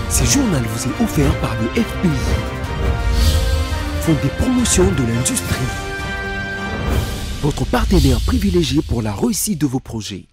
Ce journal vous est offert par le FPI, Fonds des promotions de l'industrie, votre partenaire privilégié pour la réussite de vos projets.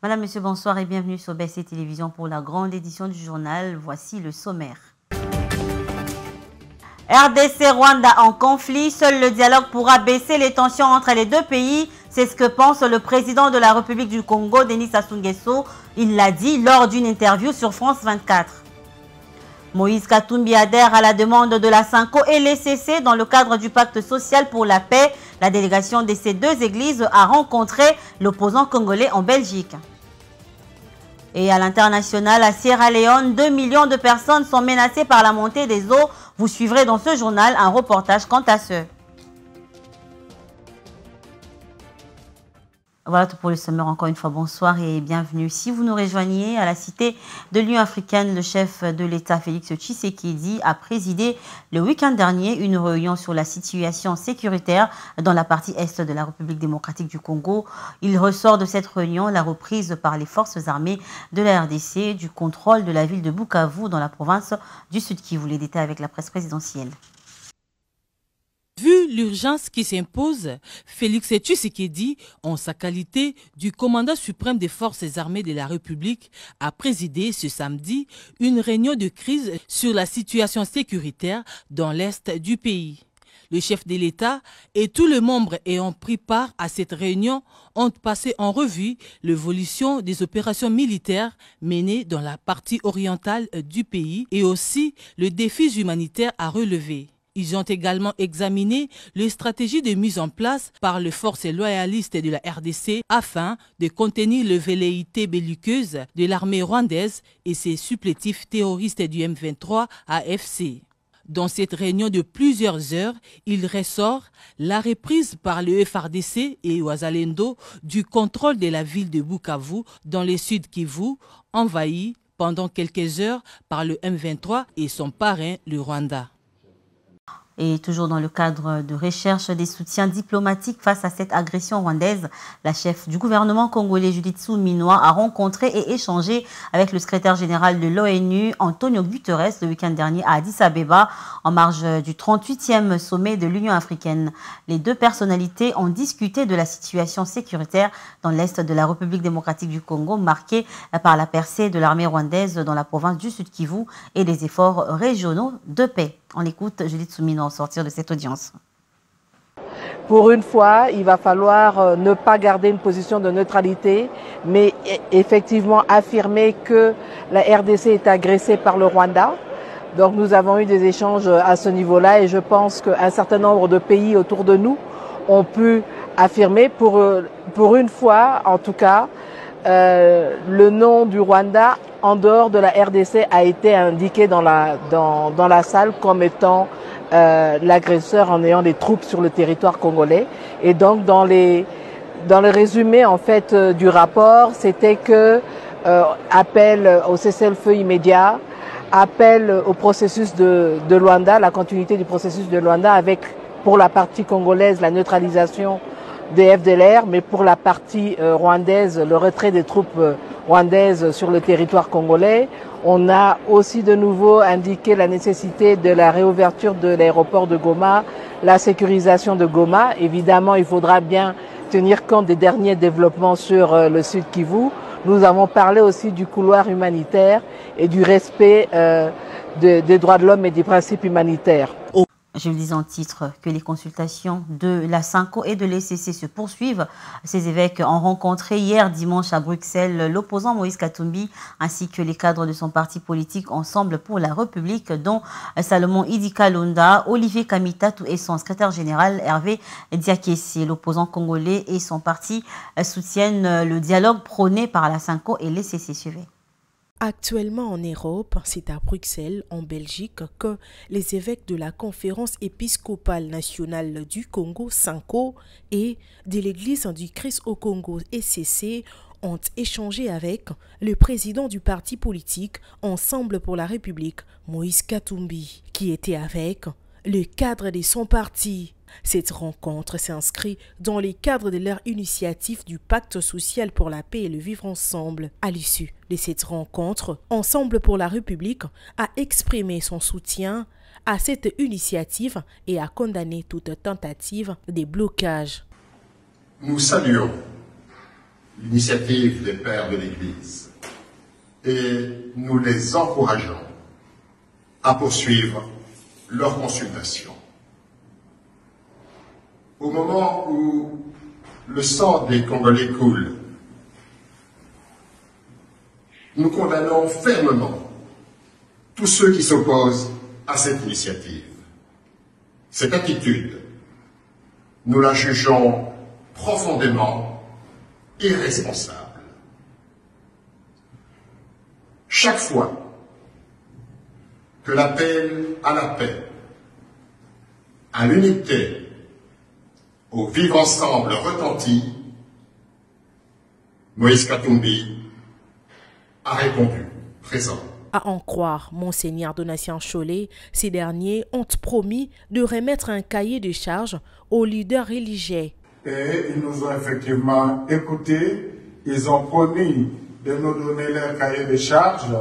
Madame, Monsieur, bonsoir et bienvenue sur BC Télévision pour la grande édition du journal. Voici le sommaire. RDC-Rwanda en conflit, seul le dialogue pourra baisser les tensions entre les deux pays. C'est ce que pense le président de la République du Congo, Denis Sassou Nguesso. Il l'a dit lors d'une interview sur France 24. Moïse Katumbi adhère à la demande de la Sanko et l'ECC dans le cadre du pacte social pour la paix. La délégation de ces deux églises a rencontré l'opposant congolais en Belgique. Et à l'international, à Sierra Leone, 2 millions de personnes sont menacées par la montée des eaux. Vous suivrez dans ce journal un reportage quant à ce. Voilà tout pour le sommaire. Encore une fois, bonsoir et bienvenue. Si vous nous rejoignez à la cité de l'Union africaine, le chef de l'État, Félix Tshisekedi, a présidé le week-end dernier une réunion sur la situation sécuritaire dans la partie est de la République démocratique du Congo. Il ressort de cette réunion la reprise par les forces armées de la RDC du contrôle de la ville de Bukavu dans la province du Sud Kivu. Les détails avec la presse présidentielle. Vu l'urgence qui s'impose, Félix Tshisekedi, en sa qualité du commandant suprême des forces armées de la République, a présidé ce samedi une réunion de crise sur la situation sécuritaire dans l'est du pays. Le chef de l'État et tous les membres ayant pris part à cette réunion ont passé en revue l'évolution des opérations militaires menées dans la partie orientale du pays et aussi les défis humanitaires à relever. Ils ont également examiné les stratégies de mise en place par les forces loyalistes de la RDC afin de contenir les velléités belliqueuses de l'armée rwandaise et ses supplétifs terroristes du M23 AFC. Dans cette réunion de plusieurs heures, il ressort la reprise par le FARDC et Wazalendo du contrôle de la ville de Bukavu dans le sud Kivu, envahi pendant quelques heures par le M23 et son parrain, le Rwanda. Et toujours dans le cadre de recherche des soutiens diplomatiques face à cette agression rwandaise, la chef du gouvernement congolais Judith Suminwa a rencontré et échangé avec le secrétaire général de l'ONU, Antonio Guterres, le week-end dernier à Addis Abeba, en marge du 38e sommet de l'Union africaine. Les deux personnalités ont discuté de la situation sécuritaire dans l'est de la République démocratique du Congo, marquée par la percée de l'armée rwandaise dans la province du Sud Kivu et des efforts régionaux de paix. On l'écoute, Judith Suminwa, en sortir de cette audience. Pour une fois, il va falloir ne pas garder une position de neutralité, mais effectivement affirmer que la RDC est agressée par le Rwanda. Donc nous avons eu des échanges à ce niveau-là et je pense qu'un certain nombre de pays autour de nous ont pu affirmer, pour une fois en tout cas, le nom du Rwanda en dehors de la RDC a été indiqué dans la salle comme étant l'agresseur en ayant des troupes sur le territoire congolais. Et donc dans le résumé en fait du rapport, c'était que appel au cessez-le-feu immédiat, appel au processus de Luanda, la continuité du processus de Luanda avec pour la partie congolaise la neutralisation des FDLR, mais pour la partie rwandaise, le retrait des troupes rwandaises sur le territoire congolais. On a aussi de nouveau indiqué la nécessité de la réouverture de l'aéroport de Goma, la sécurisation de Goma. Évidemment, il faudra bien tenir compte des derniers développements sur le Sud Kivu. Nous avons parlé aussi du couloir humanitaire et du respect des droits de l'homme et des principes humanitaires. Je le disais en titre que les consultations de la Sanko et de l'ECC se poursuivent. Ces évêques ont rencontré hier dimanche à Bruxelles l'opposant Moïse Katumbi ainsi que les cadres de son parti politique Ensemble pour la République, dont Salomon Idi Kalonda, Olivier Kamitatu et son secrétaire général Hervé Diakessi. L'opposant congolais et son parti soutiennent le dialogue prôné par la Sanko et l'ECC. Suivez. Actuellement en Europe, c'est à Bruxelles, en Belgique, que les évêques de la Conférence épiscopale nationale du Congo, SENCO, et de l'Église du Christ au Congo, ECC, ont échangé avec le président du parti politique Ensemble pour la République, Moïse Katumbi, qui était avec le cadre de son parti. Cette rencontre s'inscrit dans le cadre de leur initiative du Pacte social pour la paix et le vivre ensemble. À l'issue de cette rencontre, Ensemble pour la République a exprimé son soutien à cette initiative et a condamné toute tentative de blocage. Nous saluons l'initiative des pères de l'Église et nous les encourageons à poursuivre leurs consultations. Au moment où le sang des Congolais coule, nous condamnons fermement tous ceux qui s'opposent à cette initiative. Cette attitude, nous la jugeons profondément irresponsable. Chaque fois que l'appel à la paix, à l'unité, au vivre ensemble retentit, Moïse Katumbi a répondu présent. À en croire Monseigneur Donatien Cholet, ces derniers ont promis de remettre un cahier de charges aux leaders religieux. Et ils nous ont effectivement écoutés, ils ont promis de nous donner leur cahier de charges.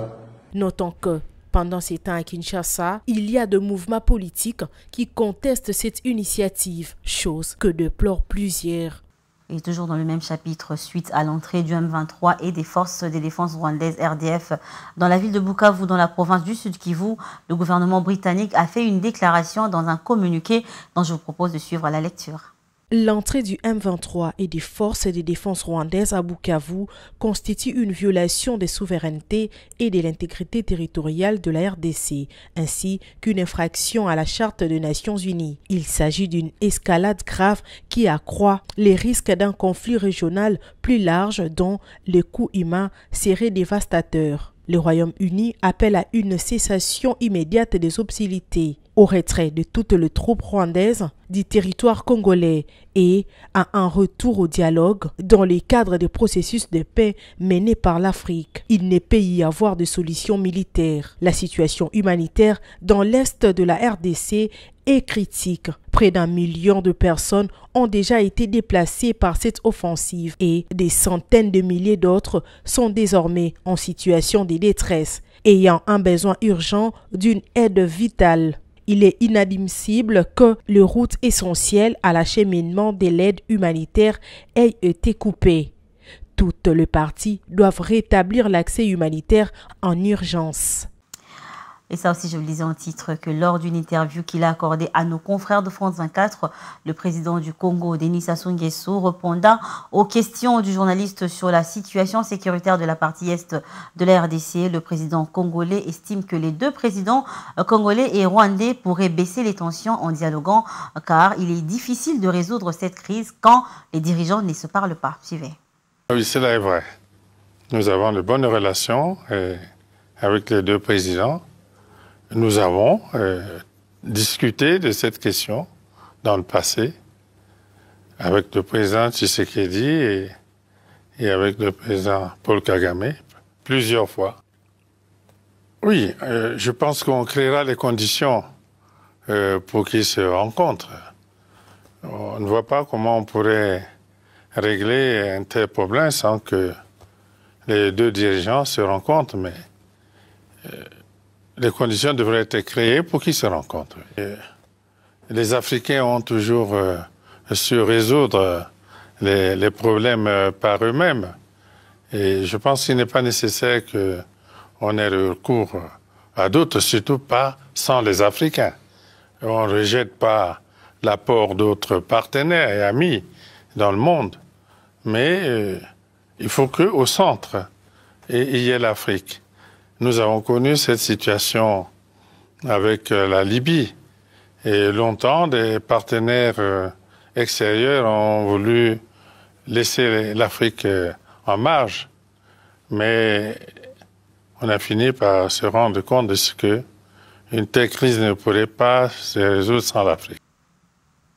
Notons que pendant ces temps à Kinshasa, il y a de mouvements politiques qui contestent cette initiative, chose que déplorent plusieurs. Et toujours dans le même chapitre, suite à l'entrée du M23 et des forces de défense rwandaises RDF dans la ville de Bukavu, dans la province du Sud Kivu, le gouvernement britannique a fait une déclaration dans un communiqué dont je vous propose de suivre la lecture. L'entrée du M23 et des forces de défense rwandaises à Bukavu constitue une violation des souverainetés et de l'intégrité territoriale de la RDC, ainsi qu'une infraction à la Charte des Nations Unies. Il s'agit d'une escalade grave qui accroît les risques d'un conflit régional plus large dont le coût humain serait dévastateur. Le Royaume-Uni appelle à une cessation immédiate des hostilités, au retrait de toutes les troupes rwandaises du territoire congolais et à un retour au dialogue dans le cadre des processus de paix menés par l'Afrique. Il ne peut y avoir de solution militaire. La situation humanitaire dans l'est de la RDC est critique. Près d'1 million de personnes ont déjà été déplacées par cette offensive et des centaines de milliers d'autres sont désormais en situation de détresse, ayant un besoin urgent d'une aide vitale. Il est inadmissible que les routes essentielles à l'acheminement de l'aide humanitaire aient été coupées. Toutes les parties doivent rétablir l'accès humanitaire en urgence. Et ça aussi, je le disais en titre, que lors d'une interview qu'il a accordée à nos confrères de France 24, le président du Congo, Denis Sassou Nguesso, répondant aux questions du journaliste sur la situation sécuritaire de la partie est de la RDC, le président congolais estime que les deux présidents congolais et rwandais pourraient baisser les tensions en dialoguant, car il est difficile de résoudre cette crise quand les dirigeants ne se parlent pas. Suivez. Oui, cela est vrai. Nous avons de bonnes relations avec les deux présidents. Nous avons discuté de cette question dans le passé avec le président Tshisekedi et avec le président Paul Kagame plusieurs fois. Oui, je pense qu'on créera les conditions pour qu'ils se rencontrent. On ne voit pas comment on pourrait régler un tel problème sans que les deux dirigeants se rencontrent, mais les conditions devraient être créées pour qu'ils se rencontrent. Les Africains ont toujours su résoudre les problèmes par eux-mêmes. Et je pense qu'il n'est pas nécessaire qu'on ait recours à d'autres, surtout pas sans les Africains. On ne rejette pas l'apport d'autres partenaires et amis dans le monde, mais il faut qu'au centre, il y ait l'Afrique. Nous avons connu cette situation avec la Libye. Et longtemps, des partenaires extérieurs ont voulu laisser l'Afrique en marge. Mais on a fini par se rendre compte de ce qu'une telle crise ne pourrait pas se résoudre sans l'Afrique.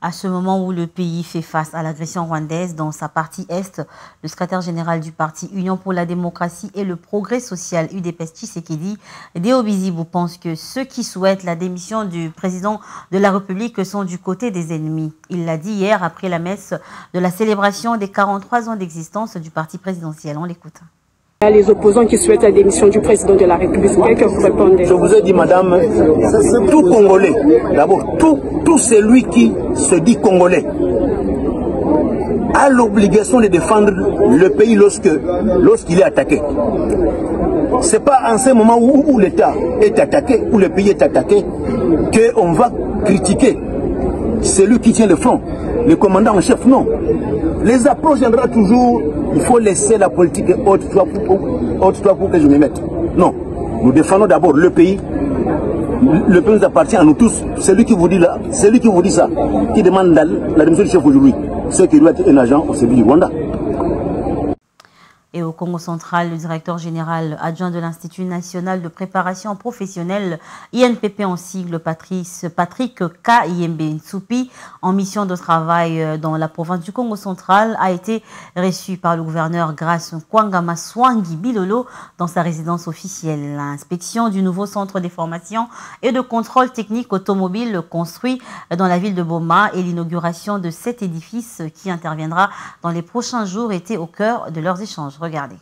À ce moment où le pays fait face à l'agression rwandaise dans sa partie Est, le secrétaire général du parti Union pour la démocratie et le progrès social, UDPS Tshisekedi, Deo Bizibou, pense que ceux qui souhaitent la démission du président de la République sont du côté des ennemis. Il l'a dit hier après la messe de la célébration des 43 ans d'existence du parti présidentiel. On l'écoute. Il y a les opposants qui souhaitent la démission du président de la République. Qu'est-ce que vous répondez? Je vous ai dit, madame, tout Congolais, d'abord, tout celui qui se dit Congolais a l'obligation de défendre le pays lorsqu'il est attaqué. Ce n'est pas en ce moment où l'État est attaqué, où le pays est attaqué, qu'on va critiquer celui qui tient le front, le commandant en chef. Non. Les approches viendront toujours, il faut laisser la politique haute toi pour que je me mette. Non. Nous défendons d'abord le pays. Le pays nous appartient à nous tous. Celui qui vous dit ça, qui demande la démission du chef aujourd'hui, c'est qu'il doit être un agent au service du Rwanda. Et au Congo central, le directeur général adjoint de l'Institut national de préparation professionnelle, INPP en sigle, Patrick Kayembe Ntsupi, en mission de travail dans la province du Congo central, a été reçu par le gouverneur Grace Nkwangama Swangi Bilolo dans sa résidence officielle. L'inspection du nouveau centre de formation et de contrôle technique automobile construit dans la ville de Boma et l'inauguration de cet édifice qui interviendra dans les prochains jours étaient au cœur de leurs échanges. Regardez.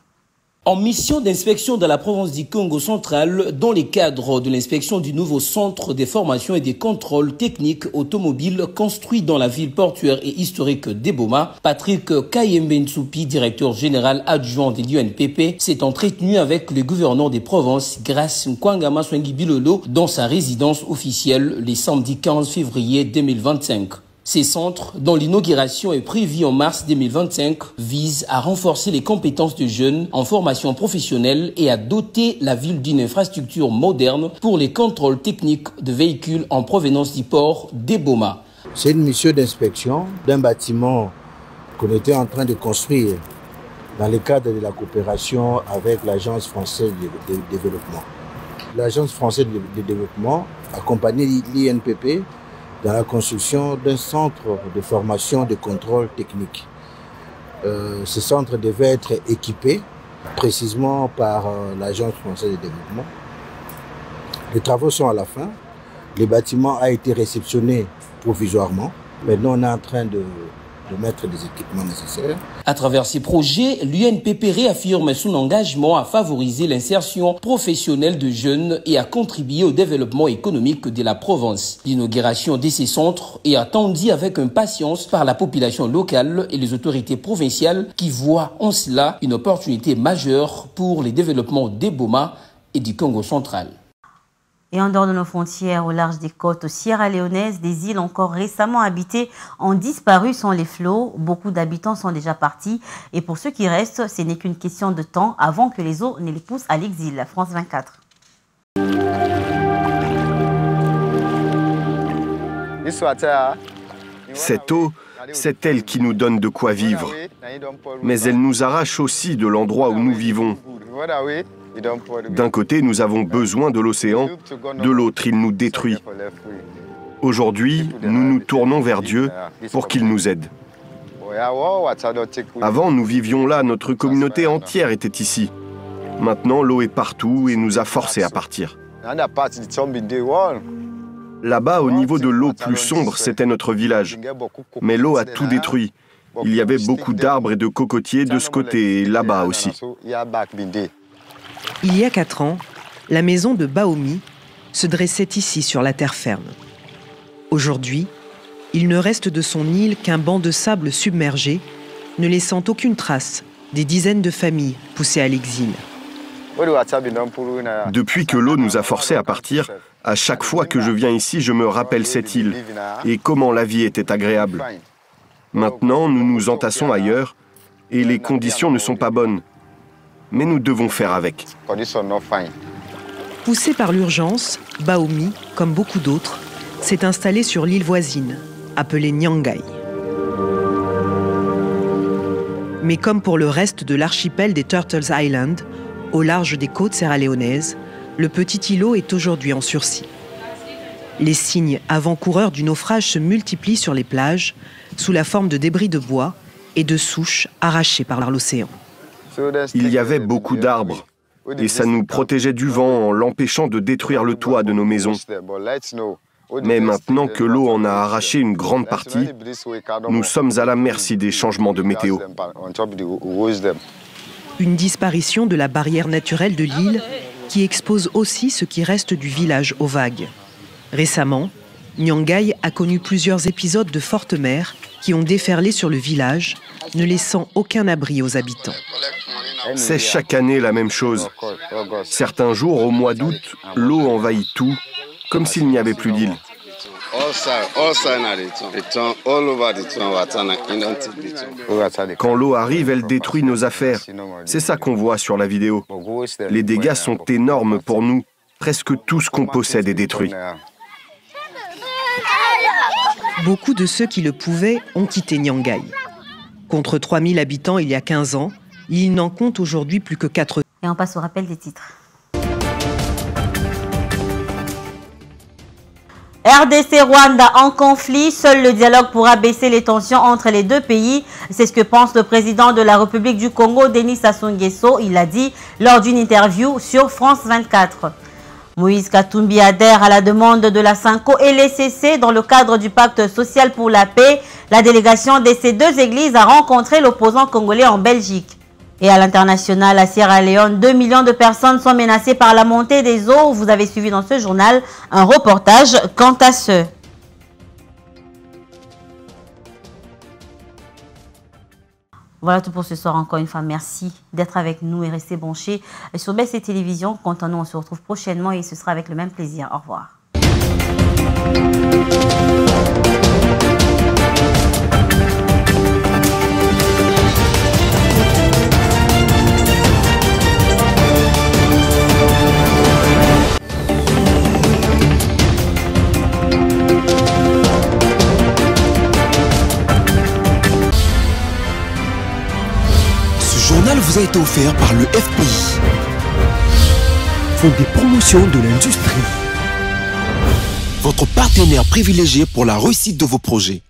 En mission d'inspection dans la province du Congo central, dans le cadre de l'inspection du nouveau centre des formations et des contrôles techniques automobiles construit dans la ville portuaire et historique d'Eboma, Patrick Kayembe Ntsupi, directeur général adjoint de l'UNPP, s'est entretenu avec le gouverneur des provinces, Grace Nkwangama Swangi Bilolo, dans sa résidence officielle le samedi 15 février 2025. Ces centres, dont l'inauguration est prévue en mars 2025, visent à renforcer les compétences de jeunes en formation professionnelle et à doter la ville d'une infrastructure moderne pour les contrôles techniques de véhicules en provenance du port d'Eboma. C'est une mission d'inspection d'un bâtiment qu'on était en train de construire dans le cadre de la coopération avec l'Agence française de développement. L'Agence française de développement accompagnait l'INPP dans la construction d'un centre de formation de contrôle technique. Ce centre devait être équipé précisément par l'Agence française de développement. Les travaux sont à la fin. Le bâtiment a été réceptionné provisoirement. Maintenant, on est en train de mettre des équipements nécessaires. À travers ces projets, l'UNPP réaffirme son engagement à favoriser l'insertion professionnelle de jeunes et à contribuer au développement économique de la province. L'inauguration de ces centres est attendue avec impatience par la population locale et les autorités provinciales qui voient en cela une opportunité majeure pour le développement d'Eboma et du Congo central. Et en dehors de nos frontières, au large des côtes sierra-léonaises, des îles encore récemment habitées ont disparu sans les flots. Beaucoup d'habitants sont déjà partis. Et pour ceux qui restent, ce n'est qu'une question de temps avant que les eaux ne les poussent à l'exil. France 24. Cette eau, c'est elle qui nous donne de quoi vivre. Mais elle nous arrache aussi de l'endroit où nous vivons. D'un côté, nous avons besoin de l'océan, de l'autre, il nous détruit. Aujourd'hui, nous nous tournons vers Dieu pour qu'il nous aide. Avant, nous vivions là, notre communauté entière était ici. Maintenant, l'eau est partout et nous a forcés à partir. Là-bas, au niveau de l'eau plus sombre, c'était notre village. Mais l'eau a tout détruit. Il y avait beaucoup d'arbres et de cocotiers de ce côté et là-bas aussi. Il y a 4 ans, la maison de Baomi se dressait ici sur la terre ferme. Aujourd'hui, il ne reste de son île qu'un banc de sable submergé, ne laissant aucune trace des dizaines de familles poussées à l'exil. Depuis que l'eau nous a forcés à partir, à chaque fois que je viens ici, je me rappelle cette île et comment la vie était agréable. Maintenant, nous nous entassons ailleurs et les conditions ne sont pas bonnes. Mais nous devons faire avec. Poussé par l'urgence, Baomi, comme beaucoup d'autres, s'est installé sur l'île voisine, appelée Nyangai. Mais comme pour le reste de l'archipel des Turtles Island, Au large des côtes sierra-léonaises, le petit îlot est aujourd'hui en sursis. Les signes avant-coureurs du naufrage se multiplient sur les plages sous la forme de débris de bois et de souches arrachées par l'océan. Il y avait beaucoup d'arbres et ça nous protégeait du vent en l'empêchant de détruire le toit de nos maisons. Mais maintenant que l'eau en a arraché une grande partie, nous sommes à la merci des changements de météo. Une disparition de la barrière naturelle de l'île qui expose aussi ce qui reste du village aux vagues. Récemment, Nyangaï a connu plusieurs épisodes de forte mer qui ont déferlé sur le village, ne laissant aucun abri aux habitants. C'est chaque année la même chose. Certains jours, au mois d'août, l'eau envahit tout, comme s'il n'y avait plus d'île. Quand l'eau arrive, elle détruit nos affaires. C'est ça qu'on voit sur la vidéo. Les dégâts sont énormes pour nous. Presque tout ce qu'on possède est détruit. Beaucoup de ceux qui le pouvaient ont quitté Nyangaï. Contre 3000 habitants il y a 15 ans, il n'en compte aujourd'hui plus que 4. Et on passe au rappel des titres. RDC-Rwanda en conflit, seul le dialogue pourra baisser les tensions entre les deux pays. C'est ce que pense le président de la République du Congo, Denis Sassou Nguesso. Il l'a dit lors d'une interview sur France 24. Moïse Katumbi adhère à la demande de la Sanko et les CC dans le cadre du pacte social pour la paix. La délégation de ces deux églises a rencontré l'opposant congolais en Belgique. Et à l'international, à Sierra Leone, 2 millions de personnes sont menacées par la montée des eaux. Vous avez suivi dans ce journal un reportage quant à ce. Voilà tout pour ce soir. Encore une fois, merci d'être avec nous et restez branchés sur BC Télévision. Quant à nous, on se retrouve prochainement et ce sera avec le même plaisir. Au revoir. Ce journal vous a été offert par le FPI, Fonds des promotions de l'industrie, votre partenaire privilégié pour la réussite de vos projets.